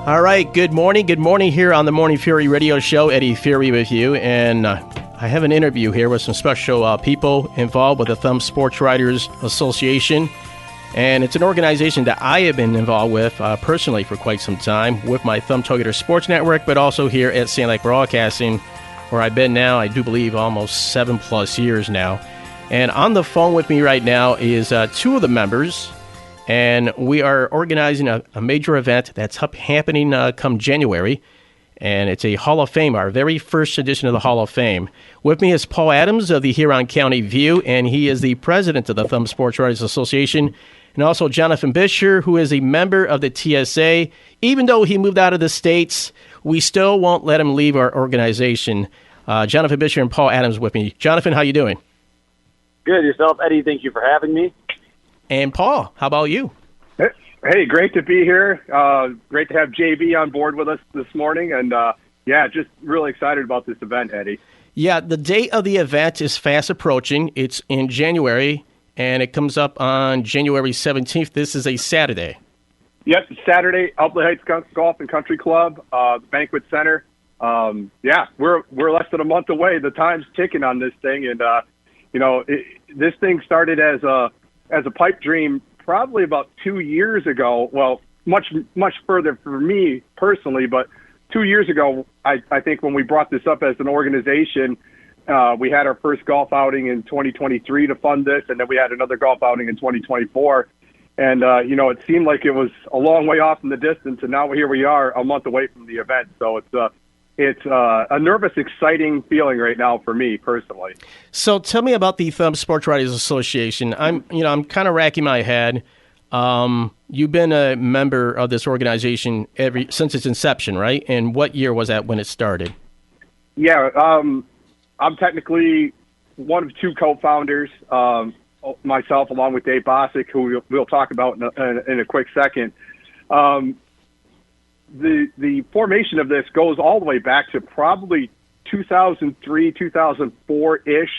All right, good morning. Good morning here on the Morning Fury radio show. Eddie Fury with you. And I have an interview here with some special people involved with the Thumb Sports Writers Association. And it's an organization that I have been involved with personally for quite some time with my Thumb Together Sports Network, but also here at St. Lake Broadcasting, where I've been now, I do believe, almost 7+ years now. And on the phone with me right now is two of the members. And we are organizing a major event that's happening come January, and it's a Hall of Fame, our very first edition of the Hall of Fame. With me is Paul Adams of the Huron County View, and he is the president of the Thumb Sports Writers Association, and also Jonathan Bisher, who is a member of the TSA. Even though he moved out of the States, we still won't let him leave our organization. Jonathan Bisher and Paul Adams with me. Jonathan, how you doing? Good. Yourself, Eddie? Thank you for having me. And Paul, how about you? Hey, great to be here. Great to have JB on board with us this morning. And, just really excited about this event, Eddie. Yeah, the date of the event is fast approaching. It's in January, and it comes up on January 17th. This is a Saturday. Yep, Saturday, Upland Heights Golf and Country Club, the Banquet Center. We're less than a month away. The time's ticking on this thing. And, this thing started as a pipe dream probably about 2 years ago. Well, much further for me personally, but 2 years ago, I think when we brought this up as an organization, we had our first golf outing in 2023 to fund this, and then we had another golf outing in 2024. And, it seemed like it was a long way off in the distance, and now here we are a month away from the event. So it's a nervous, exciting feeling right now for me personally. So tell me about the Thumb Sports Writers Association. I'm kind of racking my head. You've been a member of this organization since its inception, right? And what year was that when it started? Yeah, I'm technically one of two co-founders, myself along with Dave Bosick, who we'll talk about in a quick second. The formation of this goes all the way back to probably 2003, 2004-ish.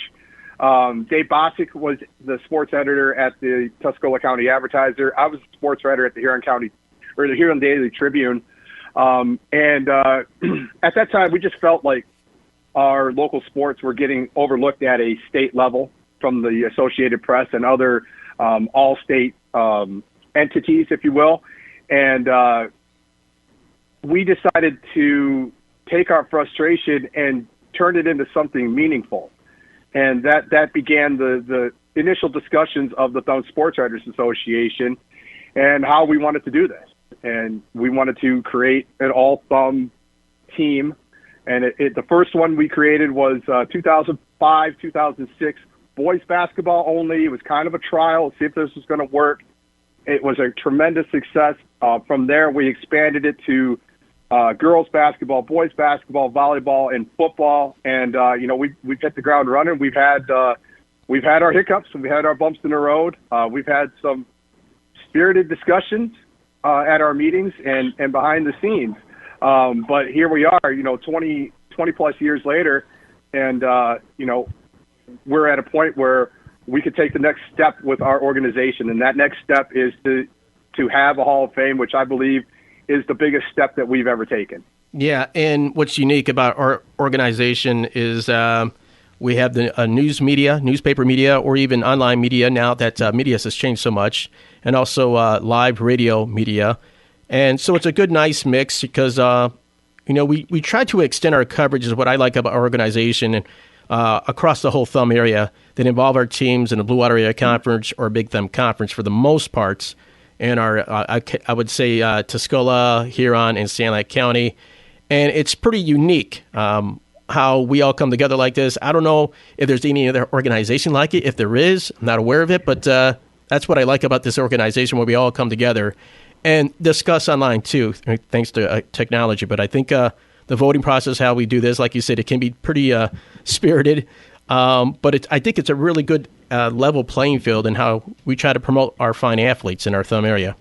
Dave Bosick was the sports editor at the Tuscola County Advertiser. I was a sports writer at the Huron Daily Tribune. At that time, we just felt like our local sports were getting overlooked at a state level from the Associated Press and other all-state entities, if you will. And we decided to take our frustration and turn it into something meaningful. And that began the initial discussions of the Thumb Sports Writers Association and how we wanted to do this. And we wanted to create an all-thumb team. And the first one we created was 2005, 2006, boys basketball only. It was kind of a trial, see if this was going to work. It was a tremendous success. From there, we expanded it to girls basketball, boys basketball, volleyball, and football. And we've hit the ground running. We've had our hiccups, we've had our bumps in the road. We've had some spirited discussions at our meetings and behind the scenes. But here we are, 20 plus years later, and we're at a point where we could take the next step with our organization, and that next step is to have a Hall of Fame, which I believe is the biggest step that we've ever taken. Yeah, and what's unique about our organization is we have the news media, newspaper media, or even online media now that media has changed so much, and also live radio media. And so it's a good, nice mix because, we try to extend our coverage is what I like about our organization across the whole Thumb area that involve our teams in the Blue Water Area Conference or Big Thumb Conference for the most parts. And our, I would say, Tuscola, Huron, and St. Lake County. And it's pretty unique how we all come together like this. I don't know if there's any other organization like it. If there is, I'm not aware of it. But that's what I like about this organization, where we all come together and discuss online, too, thanks to technology. But I think the voting process, how we do this, like you said, it can be pretty spirited. But I think it's a really good level playing field in how we try to promote our fine athletes in our Thumb area.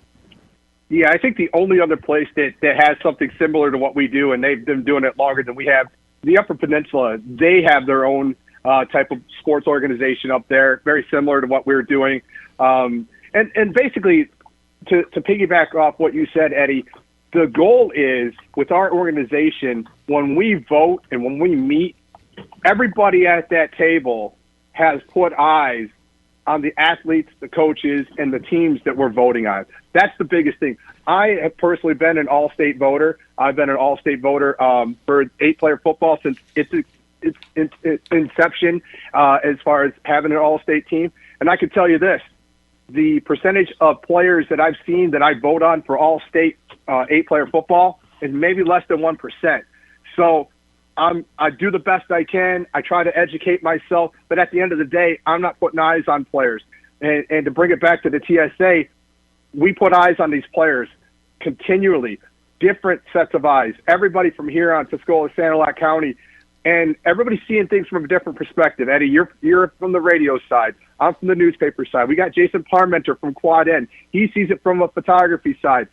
Yeah, I think the only other place that has something similar to what we do, and they've been doing it longer than we have, the Upper Peninsula, they have their own type of sports organization up there, very similar to what we're doing. And basically, to piggyback off what you said, Eddie, the goal is, with our organization, when we vote and when we meet, everybody at that table has put eyes on the athletes, the coaches, and the teams that we're voting on. That's the biggest thing. I have personally been an all-state voter. I've been an all-state voter for 8-player football since its inception as far as having an all-state team. And I can tell you this, the percentage of players that I've seen that I vote on for all-state 8-player football is maybe less than 1%. So I do the best I can. I try to educate myself. But at the end of the day, I'm not putting eyes on players. And to bring it back to the TSA, we put eyes on these players continually, different sets of eyes. Everybody from here on Tuscola, Sanilac County, and everybody's seeing things from a different perspective. Eddie, you're from the radio side. I'm from the newspaper side. We got Jason Parmenter from Quad N. He sees it from a photography side.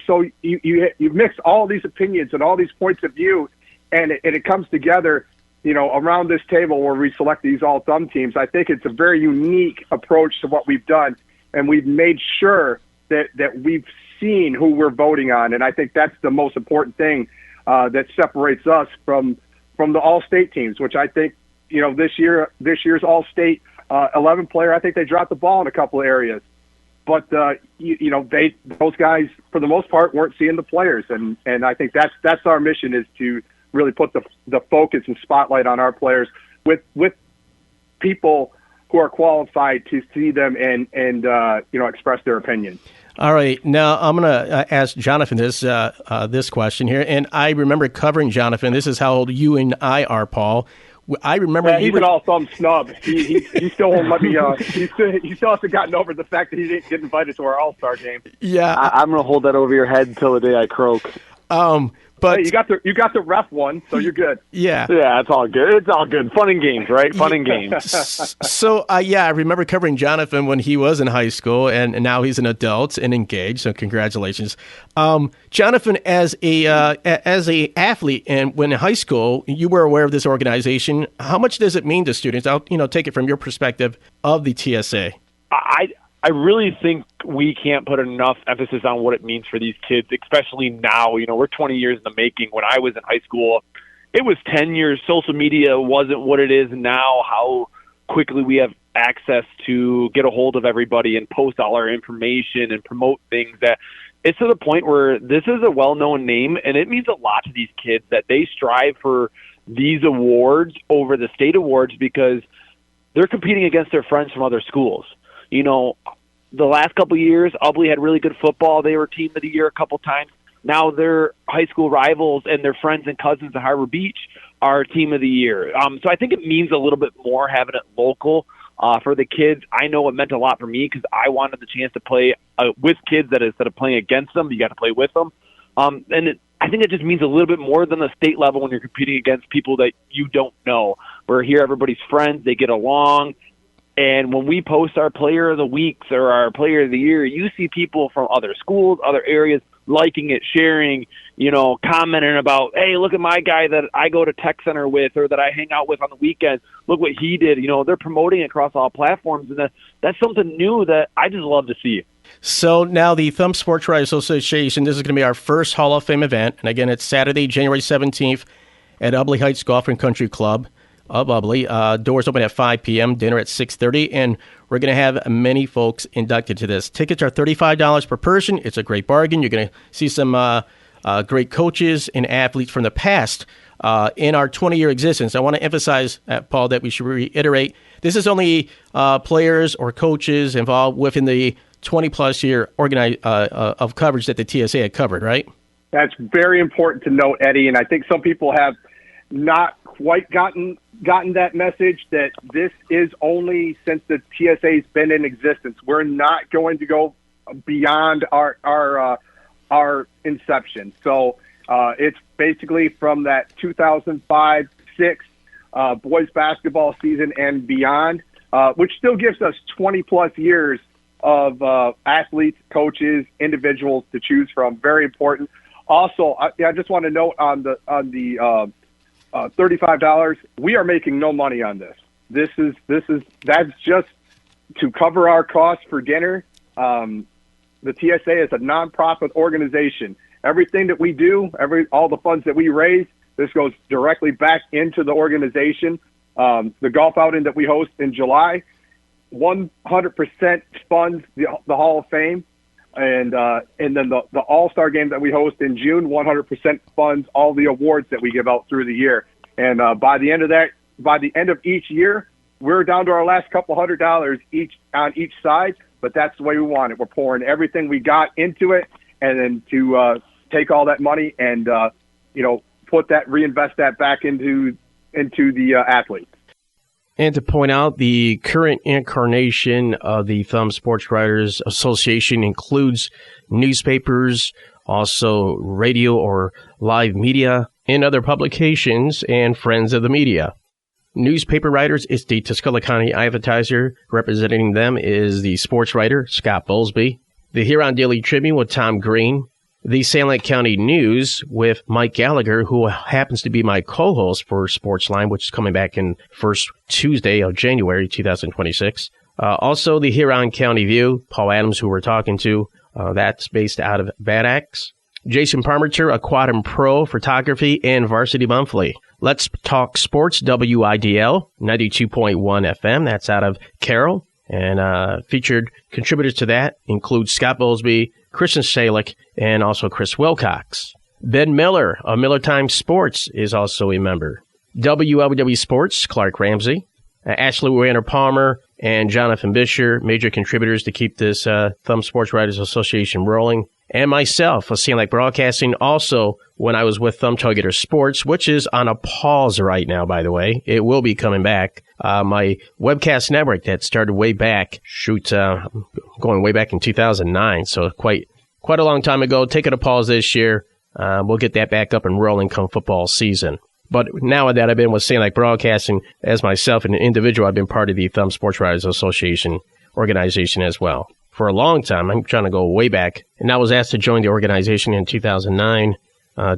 So you mix all these opinions and all these points of view, and it comes together, around this table where we select these all-thumb teams. I think it's a very unique approach to what we've done, and we've made sure that we've seen who we're voting on, and I think that's the most important thing that separates us from the all-state teams, which I think, this year's all-state 11 player, I think they dropped the ball in a couple of areas. But, those guys, for the most part, weren't seeing the players. And I think that's our mission, is to really put the focus and spotlight on our players with people who are qualified to see them and express their opinion. All right. Now I'm going to ask Jonathan this question here. And I remember covering Jonathan. This is how old you and I are, Paul. I remember he's an all-thumb snub. He still won't let me. He still hasn't gotten over the fact that he didn't get invited to our All-Star game. Yeah, I'm going to hold that over your head until the day I croak. But hey, you got the ref one, so you're good. Yeah, it's all good. It's all good. Fun and games, right? Fun and games. So, I remember covering Jonathan when he was in high school, and now he's an adult and engaged. So, congratulations, Jonathan. As a athlete, and when in high school, you were aware of this organization. How much does it mean to students? I'll take it from your perspective of the TSA. I really think we can't put enough emphasis on what it means for these kids, especially now. We're 20 years in the making. When I was in high school, it was 10 years. Social media wasn't what it is now, how quickly we have access to get a hold of everybody and post all our information and promote things. That it's to the point where this is a well-known name, and it means a lot to these kids that they strive for these awards over the state awards because they're competing against their friends from other schools. The last couple of years, Ubly had really good football. They were Team of the Year a couple times. Now their high school rivals and their friends and cousins at Harbor Beach are Team of the Year. So I think it means a little bit more having it local for the kids. I know it meant a lot for me because I wanted the chance to play with kids that instead of playing against them, you got to play with them. I think it just means a little bit more than the state level when you're competing against people that you don't know. We're here, everybody's friends, they get along. And when we post our player of the weeks or our player of the year, you see people from other schools, other areas liking it, sharing, commenting about, hey, look at my guy that I go to tech center with or that I hang out with on the weekend. Look what he did. They're promoting it across all platforms. And that's something new that I just love to see. So now the Thumb Sports Writers Association, this is going to be our first Hall of Fame event. And again, it's Saturday, January 17th at Ubly Heights Golf and Country Club of Ubly. Doors open at 5 p.m., dinner at 6:30, and we're going to have many folks inducted to this. Tickets are $35 per person. It's a great bargain. You're going to see some great coaches and athletes from the past in our 20-year existence. I want to emphasize, Paul, that we should reiterate, this is only players or coaches involved within the 20-plus year of coverage that the TSA had covered, right? That's very important to note, Eddie, and I think some people have not quite gotten that message that this is only since the TSA's been in existence. We're not going to go beyond our inception. So it's basically from that 2005-06 boys basketball season and beyond, which still gives us 20-plus years of athletes, coaches, individuals to choose from. Very important. Also, I just want to note on the $35. We are making no money on this. That's just to cover our costs for dinner. The TSA is a nonprofit organization, everything that we do, all the funds that we raise, this goes directly back into the organization. The golf outing that we host in July, 100% funds the Hall of Fame. And then the All-Star game that we host in June, 100% funds all the awards that we give out through the year. And by the end of each year, we're down to our last couple $100 on each side. But that's the way we want it. We're pouring everything we got into it, and then to take all that money and reinvest that back into the athletes. And to point out, the current incarnation of the Thumb Sports Writers Association includes newspapers, also radio or live media, and other publications, and friends of the media. Newspaper writers is the Tuscola County Advertiser. Representing them is the sports writer, Scott Bowlesby. The Huron Daily Tribune with Tom Green. The Sand Lake County News with Mike Gallagher, who happens to be my co-host for Sportsline, which is coming back in first Tuesday of January 2026. Also, the Huron County View, Paul Adams, who we're talking to, that's based out of Bad Axe. Jason Parmenter, a Quadrum Pro Photography, and Varsity Monthly. Let's Talk Sports, WIDL, 92.1 FM, that's out of Carroll. And featured contributors to that include Scott Bowlesby, Kristen Salick, and also Chris Wilcox. Ben Miller of Miller Times Sports is also a member. WLW Sports, Clark Ramsey. Ashley Warner Palmer and Jonathan Bisher, major contributors to keep this Thumb Sports Writers Association rolling. And myself, of Sand Lake Broadcasting, also when I was with Thumb Together Sports, which is on a pause right now, by the way. It will be coming back. My webcast network that started way back, going way back in 2009, so quite a long time ago. Taking a pause this year. We'll get that back up and rolling come football season. But now that I've been with Sand Lake Broadcasting as myself and an individual, I've been part of the Thumb Sports Writers Association organization as well. For a long time, I'm trying to go way back, and I was asked to join the organization in 2009,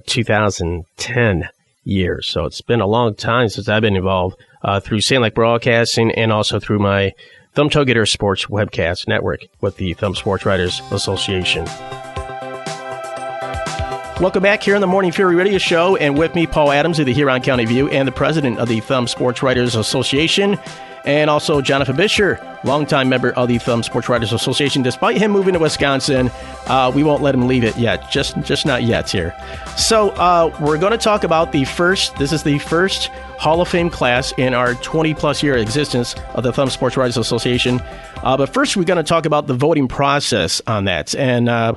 2010 years. So it's been a long time since I've been involved through Sand Lake Broadcasting and also through my Thumb Together Sports webcast network with the Thumb Sports Writers Association. Welcome back here on the Morning Fury Radio Show, and with me, Paul Adams of the Huron County View and the president of the Thumb Sports Writers Association, and also Jonathan Bisher, longtime member of the Thumb Sports Writers Association. Despite him moving to Wisconsin, we won't let him leave it yet, just not yet here. So we're going to talk about this is the first Hall of Fame class in our 20-plus year existence of the Thumb Sports Writers Association. But first, we're going to talk about the voting process on that. And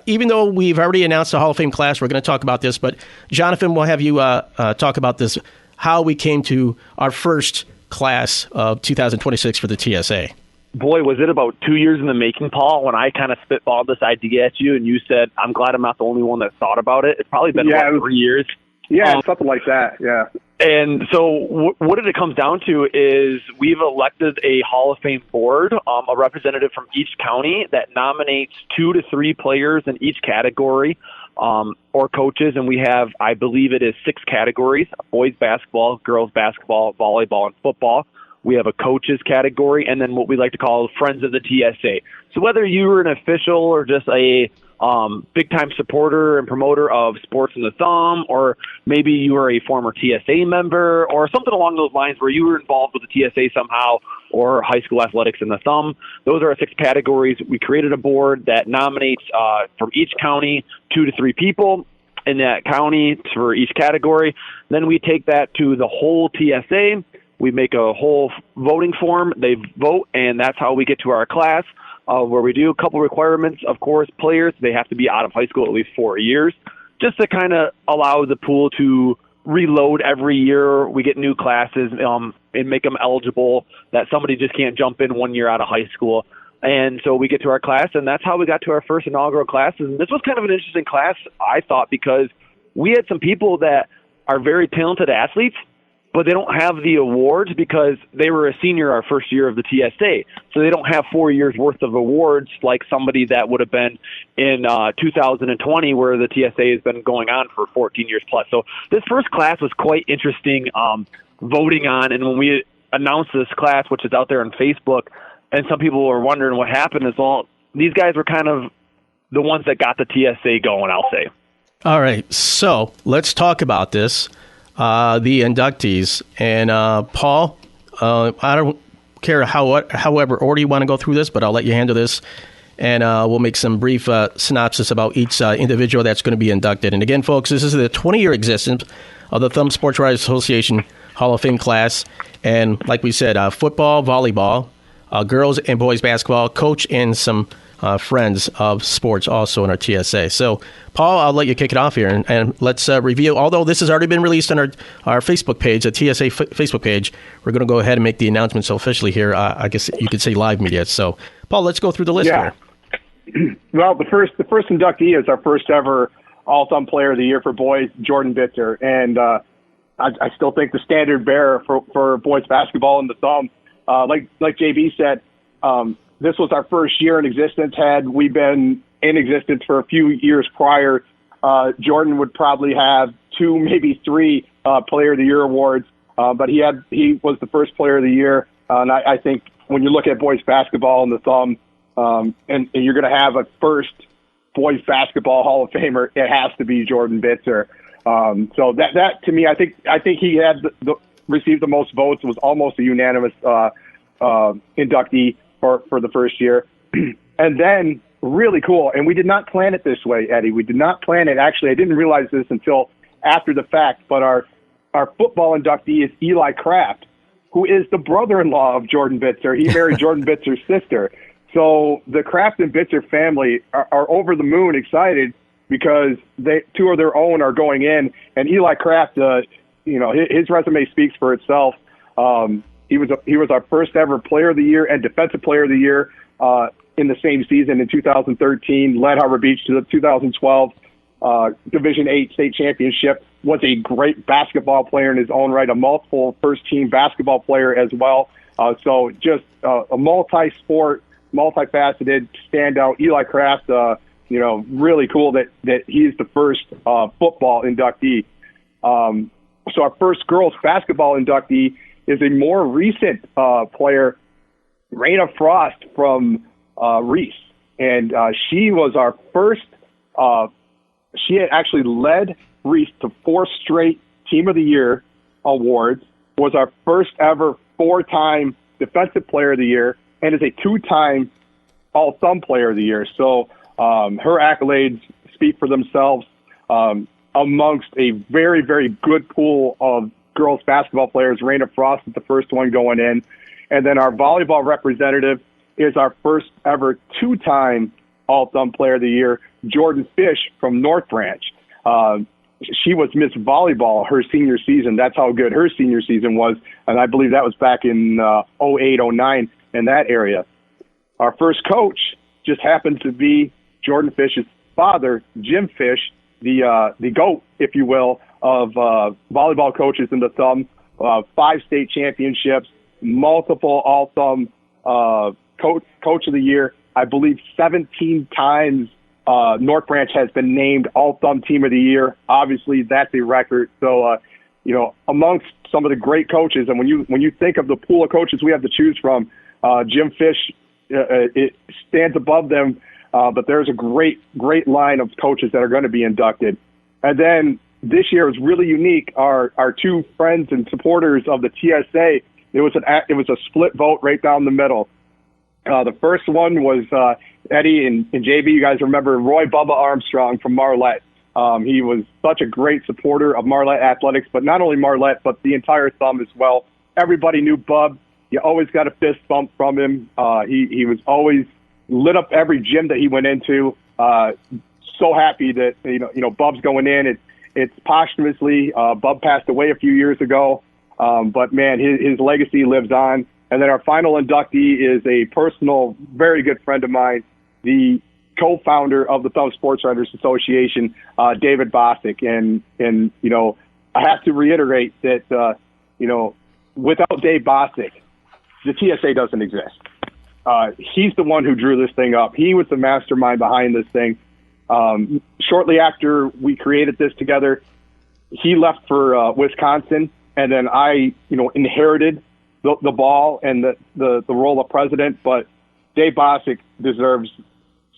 even though we've already announced the Hall of Fame class, we're going to talk about this. But Jonathan, we'll have you talk about this, how we came to our first class of 2026 for the TSA. Boy, was it about 2 years in the making, Paul, when I kind of spitballed this idea at you, and you said, I'm glad I'm not the only one that thought about it. It's probably been about 3 years. Yeah, something like that, yeah. And so what it comes down to is we've elected a Hall of Fame board, a representative from each county that nominates 2 to 3 players in each category or coaches. And we have, I believe it is 6 categories: boys basketball, girls basketball, volleyball, and football. We have a coaches category, and then what we like to call friends of the TSA. So whether you were an official or just a big-time supporter and promoter of sports in the Thumb, or maybe you were a former TSA member or something along those lines where you were involved with the TSA somehow, or high school athletics in the Thumb. Those are our 6 categories. We created a board that nominates from each county 2 to 3 people in that county for each category. Then we take that to the whole TSA. We make a whole voting form. They vote, and that's how we get to our class. Where we do a couple requirements. Of course, players, they have to be out of high school at least 4 years, just to kind of allow the pool to reload every year. We get new classes and make them eligible, that somebody just can't jump in 1 year out of high school. And so we get to our class, and that's how we got to our first inaugural classes. And this was kind of an interesting class, I thought, because we had some people that are very talented athletes, but they don't have the awards because they were a senior our first year of the TSA. So they don't have 4 years worth of awards like somebody that would have been in 2020, where the TSA has been going on for 14 years plus. So this first class was quite interesting voting on. And when we announced this class, which is out there on Facebook, and some people were wondering what happened, is, well, these guys were kind of the ones that got the TSA going, I'll say. All right, so let's talk about this, the inductees. And Paul, I don't care however order you want to go through this, but I'll let you handle this. And we'll make some brief synopsis about each individual that's going to be inducted. And again, folks, this is the 20-year existence of the Thumb Sports Writers Association Hall of Fame class. And like we said, football, volleyball, girls and boys basketball, coach, and some friends of sports also in our TSA. So, Paul, I'll let you kick it off here, and let's review. Although this has already been released on our Facebook page, the TSA Facebook page, we're going to go ahead and make the announcements officially here. I guess you could say live media. So, Paul, let's go through the list here. Well, the first inductee is our first ever All-Thumb Player of the Year for boys, Jordan Bitzer, and I still think the standard bearer for boys basketball in the Thumb. Like JB said, this was our first year in existence. Had we been in existence for a few years prior, Jordan would probably have 2, maybe 3 Player of the Year awards. But he was the first Player of the Year, and I think when you look at boys basketball in the Thumb, and you're going to have a first boys basketball Hall of Famer, it has to be Jordan Bitzer. So that to me, I think he had received the most votes. It was almost a unanimous inductee for the first year. And then really cool, and we did not plan it this way, Eddie. We did not plan it. Actually, I didn't realize this until after the fact, but our football inductee is Eli Kraft, who is the brother-in-law of Jordan Bitzer. He married Jordan Bitzer's sister. So the Kraft and Bitzer family are over the moon excited because 2 of their own are going in. And Eli Kraft, his resume speaks for itself. He was our first ever Player of the Year and Defensive Player of the Year in the same season in 2013. Led Harbor Beach to the 2012 Division VIII state championship. Was a great basketball player in his own right, a multiple first-team basketball player as well. So just a multi-sport, multifaceted standout. Eli Kraft, really cool that he's the first football inductee. So our first girls basketball inductee is a more recent player, Raina Frost from Reese. And she was our first, she had actually led Reese to 4 straight Team of the Year awards, was our first ever 4-time Defensive Player of the Year, and is a 2-time All-Thumb Player of the Year. So her accolades speak for themselves amongst a very, very good pool of girls basketball players. Raina Frost is the first one going in. And then our volleyball representative is our first ever 2-time All-Thumb Player of the Year, Jordan Fish from North Branch. She was Miss Volleyball her senior season. That's how good her senior season was. And I believe that was back in 08, 09 in that area. Our first coach just happened to be Jordan Fish's father, Jim Fish, the GOAT, if you will, of volleyball coaches in the Thumb. 5 state championships, multiple All-Thumb Coach of the Year. I believe 17 times North Branch has been named All-Thumb Team of the Year. Obviously, that's a record. So, amongst some of the great coaches, and when you think of the pool of coaches we have to choose from, Jim Fish it stands above them. But there's a great line of coaches that are going to be inducted. And then this year was really unique. Our 2 friends and supporters of the TSA, it was a split vote right down the middle. The first one was Eddie and JB. You guys remember Roy Bubba Armstrong from Marlette. He was such a great supporter of Marlette athletics, but not only Marlette, but the entire Thumb as well. Everybody knew Bub. You always got a fist bump from him. He was always lit up every gym that he went into. So happy that Bub's going in. It's posthumously. Bub passed away a few years ago, but man, his legacy lives on. And then our final inductee is a personal, very good friend of mine, the co-founder of the Thumb Sports Writers Association, David Bosick. And I have to reiterate that without Dave Bosick, the TSA doesn't exist. He's the one who drew this thing up. He was the mastermind behind this thing. Shortly after we created this together, he left for Wisconsin, and then I, inherited the ball and the role of president. But Dave Bosick deserves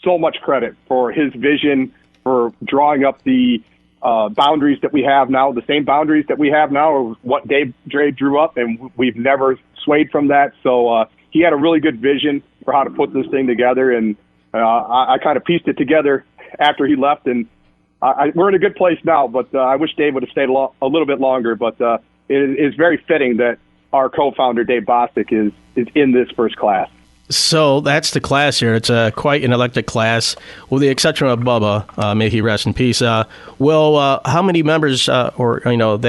so much credit for his vision, for drawing up the boundaries that we have now, the same boundaries that we have now are what Dave Dre drew up, and we've never swayed from that. So he had a really good vision for how to put this thing together, and I kind of pieced it together after he left, and we're in a good place now, but I wish Dave would have stayed a little bit longer, but it is very fitting that our co-founder, Dave Bostic, is in this first class. So that's the class here. It's quite an electric class, with the exception of Bubba. May he rest in peace. Will how many members that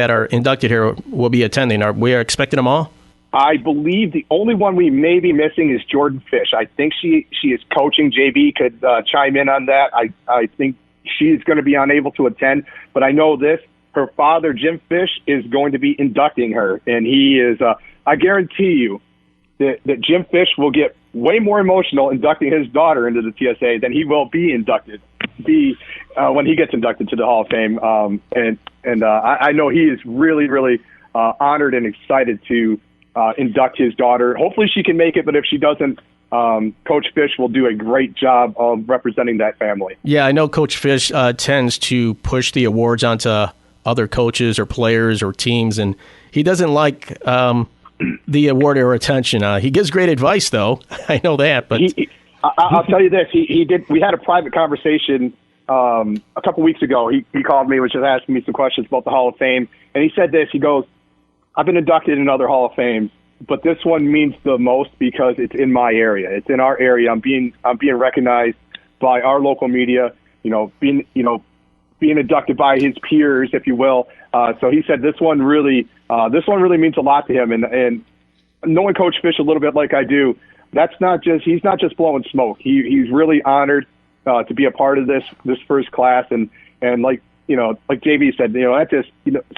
are inducted here will be attending? Are we expecting them all? I believe the only one we may be missing is Jordan Fish. I think she is coaching. JB could chime in on that. I think she's going to be unable to attend, but I know this. Her father, Jim Fish, is going to be inducting her, and he is. I guarantee you that Jim Fish will get way more emotional inducting his daughter into the TSA than he will be when he gets inducted to the Hall of Fame. I know he is really, really honored and excited to induct his daughter. Hopefully she can make it, but if she doesn't, Coach Fish will do a great job of representing that family. Yeah, I know Coach Fish tends to push the awards onto other coaches or players or teams, and he doesn't like the award or attention. He gives great advice, though. I know that, but I'll tell you this: he did. We had a private conversation a couple weeks ago. He called me, was just asking me some questions about the Hall of Fame, and he said this. He goes, "I've been inducted in other Hall of Fames, but this one means the most because it's in my area. It's in our area. I'm being recognized by our local media. Being inducted by his peers, if you will. So he said this one really means a lot to him. And knowing Coach Fish a little bit like I do, he's not just blowing smoke. He's really honored to be a part of this first class. And like JB said, that just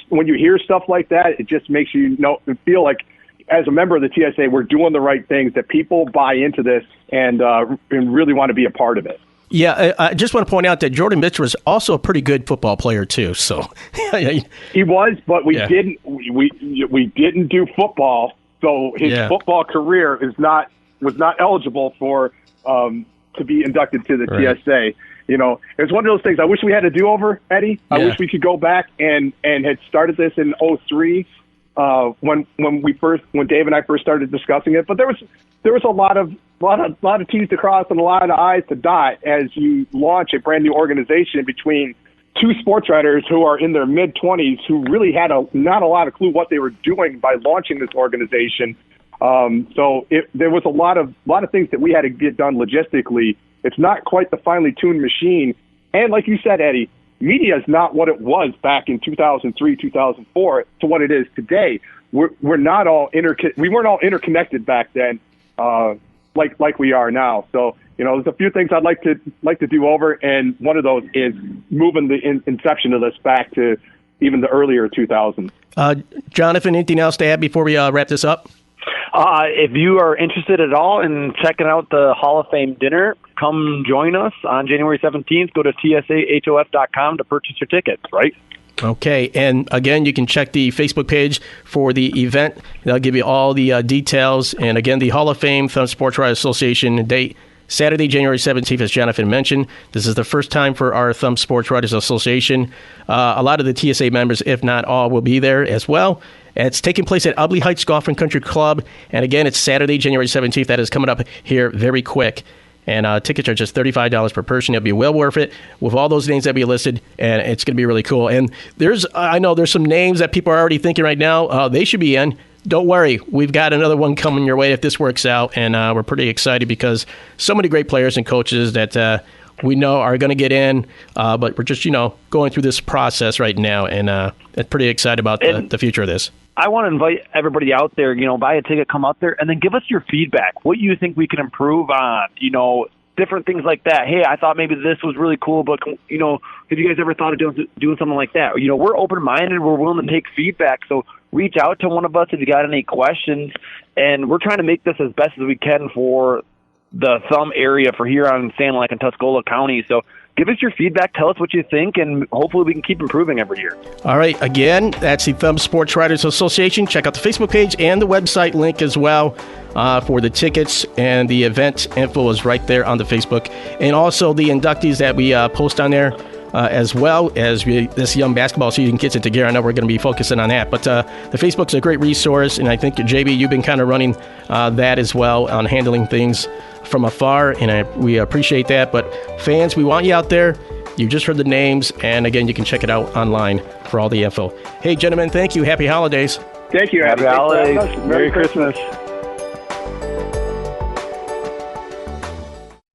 when you hear stuff like that, it just makes you feel like as a member of the TSA, we're doing the right things, that people buy into this and really want to be a part of it. Yeah, I just want to point out that Jordan Mitchell was also a pretty good football player too. So he was, but we didn't do football, so his football career was not eligible for to be inducted to the TSA. It's one of those things. I wish we had a do-over, Eddie. I wish we could go back and had started this in 2003 when Dave and I first started discussing it. But there was a lot of T's to cross and a lot of I's to dot as you launch a brand new organization between two sports writers who are in their mid-20s who really had not a lot of clue what they were doing by launching this organization. So there was a lot of things that we had to get done logistically. It's not quite the finely tuned machine. And like you said, Eddie, media is not what it was back in 2003, 2004 to what it is today. We're not all we weren't all interconnected back then. Like we are now. So, there's a few things I'd like to do over, and one of those is moving the inception of this back to even the earlier 2000s. Jonathan, anything else to add before we wrap this up? If you are interested at all in checking out the Hall of Fame dinner, come join us on January 17th. Go to tsahof.com to purchase your tickets, right? Okay, and again, you can check the Facebook page for the event. They'll give you all the details. And again, the Hall of Fame Thumb Sports Writers Association date, Saturday, January 17th, as Jonathan mentioned. This is the first time for our Thumb Sports Writers Association. A lot of the TSA members, if not all, will be there as well. It's taking place at Ubley Heights Golf and Country Club. And again, it's Saturday, January 17th. That is coming up here very quick. And tickets are just $35 per person. It'll be well worth it with all those names that be listed, and it's going to be really cool. And I know there's some names that people are already thinking right now they should be in. Don't worry, we've got another one coming your way if this works out, and we're pretty excited because so many great players and coaches that we know are going to get in, but we're just going through this process right now, and I'm pretty excited about the future of this. I want to invite everybody out there, buy a ticket, come out there, and then give us your feedback. What you think we can improve on, different things like that. Hey, I thought maybe this was really cool, but, have you guys ever thought of doing something like that? We're open-minded. We're willing to take feedback. So reach out to one of us if you got any questions. And we're trying to make this as best as we can for the Thumb area for here on Sand Lake and Tuscola County. So give us your feedback. Tell us what you think, and hopefully we can keep improving every year. All right. Again, that's the Thumb Sports Writers Association. Check out the Facebook page and the website link as well for the tickets, and the event info is right there on the Facebook. And also the inductees that we post on there as well as this young basketball season gets into gear. I know we're going to be focusing on that. But the Facebook's a great resource, and I think, JB, you've been kind of running that as well on handling things from afar, and we appreciate that. But fans, we want you out there. You just heard the names, and again, you can check it out online for all the info. Hey, gentlemen, thank you. Happy holidays. Thank you. Happy holidays. Merry Christmas.